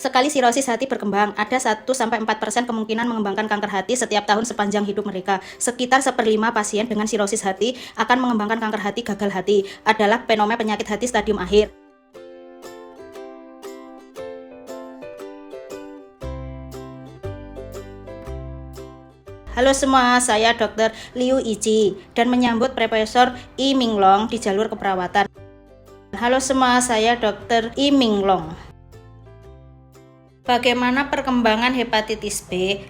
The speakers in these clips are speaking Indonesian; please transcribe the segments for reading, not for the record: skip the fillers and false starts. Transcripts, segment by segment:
Sekali sirosis hati berkembang, ada 1-4% kemungkinan mengembangkan kanker hati setiap tahun sepanjang hidup mereka. Sekitar 1/5 pasien dengan sirosis hati akan mengembangkan kanker hati gagal hati, adalah fenomena penyakit hati stadium akhir. Halo semua, saya Dr. Liu Ichi dan menyambut Profesor I Minglong di jalur keperawatan. Halo semua, saya Dr. I Minglong. Bagaimana perkembangan hepatitis B?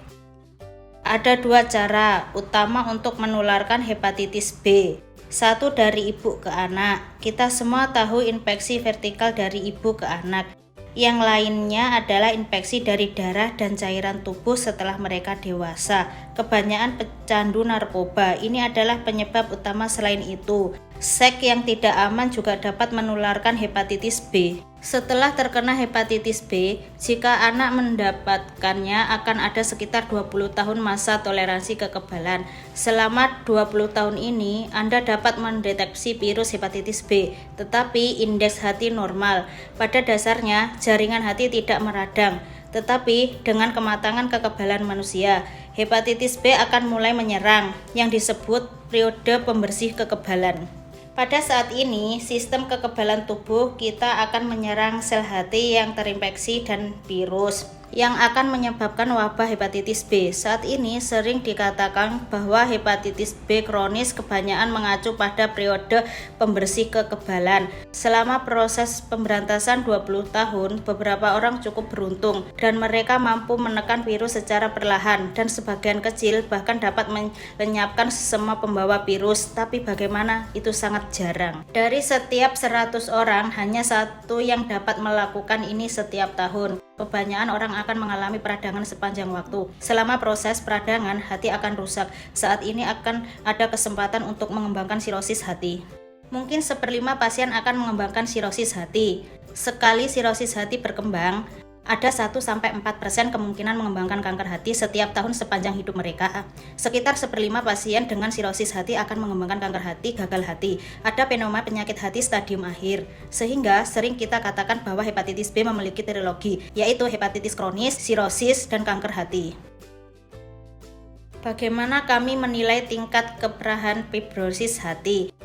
Ada dua cara utama untuk menularkan hepatitis B. Satu dari ibu ke anak. Kita semua tahu infeksi vertikal dari ibu ke anak. Yang lainnya adalah infeksi dari darah dan cairan tubuh setelah mereka dewasa. Kebanyakan pecandu narkoba, ini adalah penyebab utama. Selain itu, seks yang tidak aman juga dapat menularkan hepatitis B. Setelah terkena hepatitis B, jika anak mendapatkannya akan ada sekitar 20 tahun masa toleransi kekebalan. Selama 20 tahun ini, Anda dapat mendeteksi virus hepatitis B, tetapi indeks hati normal. Pada dasarnya, jaringan hati tidak meradang, tetapi dengan kematangan kekebalan manusia, hepatitis B akan mulai menyerang, yang disebut periode pembersih kekebalan. Pada saat ini, sistem kekebalan tubuh kita akan menyerang sel hati yang terinfeksi dan virus yang akan menyebabkan wabah hepatitis B. Saat ini sering dikatakan bahwa hepatitis B kronis kebanyakan mengacu pada periode pembersih kekebalan. Selama proses pemberantasan 20 tahun, beberapa orang cukup beruntung dan mereka mampu menekan virus secara perlahan dan sebagian kecil bahkan dapat melenyapkan semua pembawa virus. Tapi bagaimana? Itu sangat jarang. Dari setiap 100 orang, hanya satu yang dapat melakukan ini setiap tahun. Kebanyakan orang akan mengalami peradangan sepanjang waktu. Selama proses peradangan, hati akan rusak. Saat ini akan ada kesempatan untuk mengembangkan sirosis hati. Mungkin 1/5 pasien akan mengembangkan sirosis hati. Sekali sirosis hati berkembang, ada 1-4% kemungkinan mengembangkan kanker hati setiap tahun sepanjang hidup mereka. Sekitar 1/5 pasien dengan sirosis hati akan mengembangkan kanker hati gagal hati. Ada fenomena penyakit hati stadium akhir. Sehingga sering kita katakan bahwa hepatitis B memiliki trilogi, yaitu hepatitis kronis, sirosis, dan kanker hati. Bagaimana kami menilai tingkat keparahan fibrosis hati?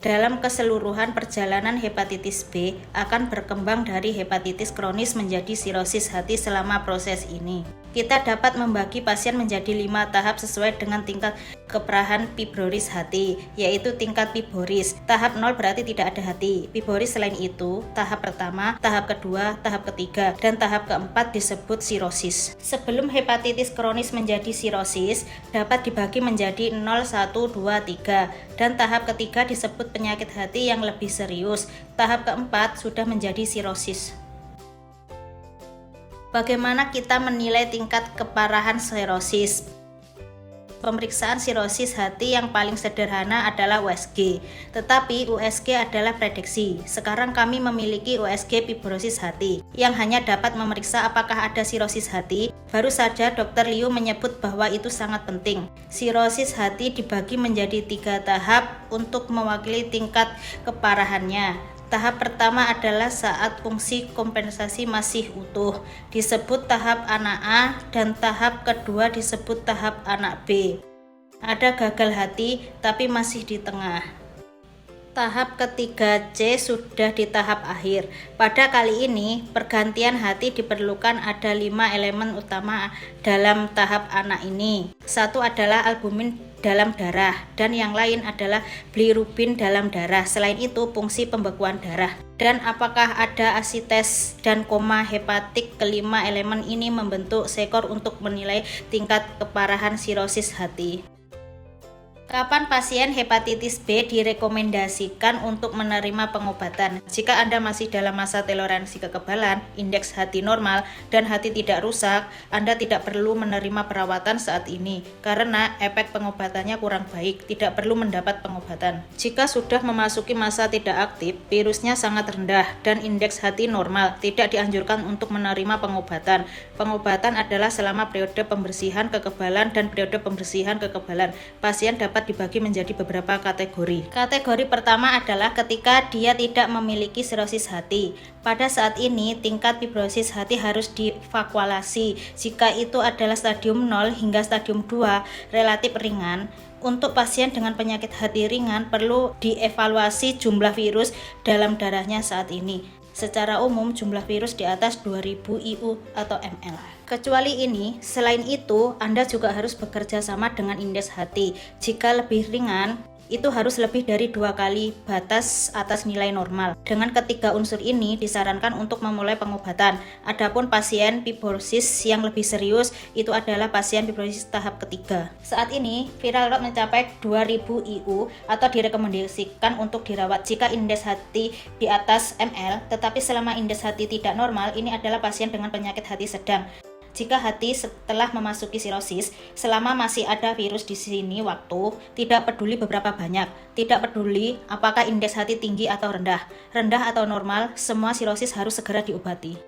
Dalam keseluruhan perjalanan hepatitis B akan berkembang dari hepatitis kronis menjadi sirosis hati. Selama proses ini, kita dapat membagi pasien menjadi 5 tahap sesuai dengan tingkat keparahan fibrosis hati, yaitu tingkat fibrosis. Tahap 0 berarti tidak ada hati. Fibrosis selain itu, tahap pertama, tahap kedua, tahap ketiga, dan tahap keempat disebut sirosis. Sebelum hepatitis kronis menjadi sirosis, dapat dibagi menjadi 0, 1, 2, 3, dan tahap ketiga disebut penyakit hati yang lebih serius. Tahap keempat sudah menjadi sirosis. Bagaimana kita menilai tingkat keparahan sirosis? Pemeriksaan sirosis hati yang paling sederhana adalah USG, tetapi USG adalah prediksi. Sekarang kami memiliki USG fibrosis hati yang hanya dapat memeriksa apakah ada sirosis hati. Baru saja Dr. Liu menyebut bahwa itu sangat penting. Sirosis hati dibagi menjadi 3 tahap untuk mewakili tingkat keparahannya. Tahap pertama adalah saat fungsi kompensasi masih utuh, disebut tahap anak A, dan tahap kedua disebut tahap anak B. Ada gagal hati, tapi masih di tengah. Tahap ketiga C sudah di tahap akhir. Pada kali ini, pergantian hati diperlukan. Ada 5 elemen utama dalam tahap anak ini. Satu adalah albumin dalam darah, dan yang lain adalah bilirubin dalam darah. Selain itu, fungsi pembekuan darah. Dan apakah ada asites dan koma hepatik? Kelima elemen ini membentuk skor untuk menilai tingkat keparahan sirosis hati. Kapan pasien hepatitis B direkomendasikan untuk menerima pengobatan? Jika Anda masih dalam masa toleransi kekebalan, indeks hati normal, dan hati tidak rusak, Anda tidak perlu menerima perawatan saat ini karena efek pengobatannya kurang baik, tidak perlu mendapat pengobatan. Jika sudah memasuki masa tidak aktif, virusnya sangat rendah, dan indeks hati normal, tidak dianjurkan untuk menerima pengobatan. Pengobatan adalah selama periode pembersihan kekebalan dan periode pembersihan kekebalan. Pasien dapat dapat dibagi menjadi beberapa kategori. Kategori pertama adalah ketika dia tidak memiliki sirosis hati. Pada saat ini, tingkat fibrosis hati harus dievaluasi. Jika itu adalah stadium 0 hingga stadium 2, relatif ringan. Untuk pasien dengan penyakit hati ringan, perlu dievaluasi jumlah virus dalam darahnya saat ini. Secara umum, jumlah virus di atas 2000 IU atau ml. Kecuali ini, selain itu, Anda juga harus bekerja sama dengan indeks hati. Jika lebih ringan, itu harus lebih dari 2 kali batas atas nilai normal. Dengan ketiga unsur ini disarankan untuk memulai pengobatan. Adapun pasien fibrosis yang lebih serius itu adalah pasien fibrosis tahap ketiga. Saat ini viral load mencapai 2000 IU atau direkomendasikan untuk dirawat jika indeks hati di atas ml, tetapi selama indeks hati tidak normal, ini adalah pasien dengan penyakit hati sedang. Jika hati setelah memasuki sirosis, selama masih ada virus di sini waktu, tidak peduli beberapa banyak, tidak peduli apakah indeks hati tinggi atau rendah atau normal, semua sirosis harus segera diobati.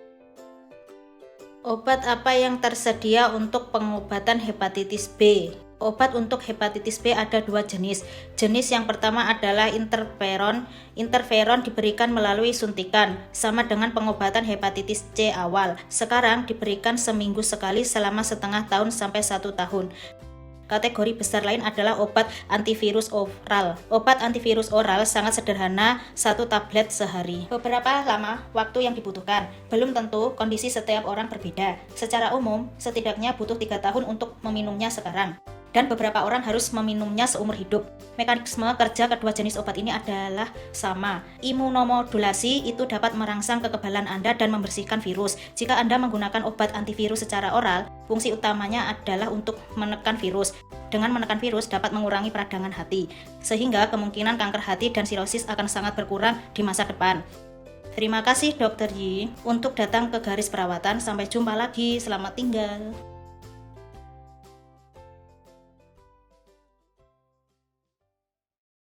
Obat apa yang tersedia untuk pengobatan hepatitis B? Obat untuk hepatitis B ada 2 jenis. Jenis yang pertama adalah interferon. Interferon diberikan melalui suntikan, sama dengan pengobatan hepatitis C awal. Sekarang diberikan seminggu sekali selama setengah tahun sampai 1 tahun. Kategori besar lain adalah obat antivirus oral. Obat antivirus oral sangat sederhana, 1 tablet sehari. Beberapa lama waktu yang dibutuhkan, belum tentu kondisi setiap orang berbeda. Secara umum, setidaknya butuh 3 tahun untuk meminumnya sekarang. Dan beberapa orang harus meminumnya seumur hidup. Mekanisme kerja kedua jenis obat ini adalah sama. Imunomodulasi itu dapat merangsang kekebalan Anda dan membersihkan virus. Jika Anda menggunakan obat antivirus secara oral, fungsi utamanya adalah untuk menekan virus. Dengan menekan virus dapat mengurangi peradangan hati, sehingga kemungkinan kanker hati dan sirosis akan sangat berkurang di masa depan. Terima kasih Dr. Yi untuk datang ke garis perawatan. Sampai jumpa lagi. Selamat tinggal.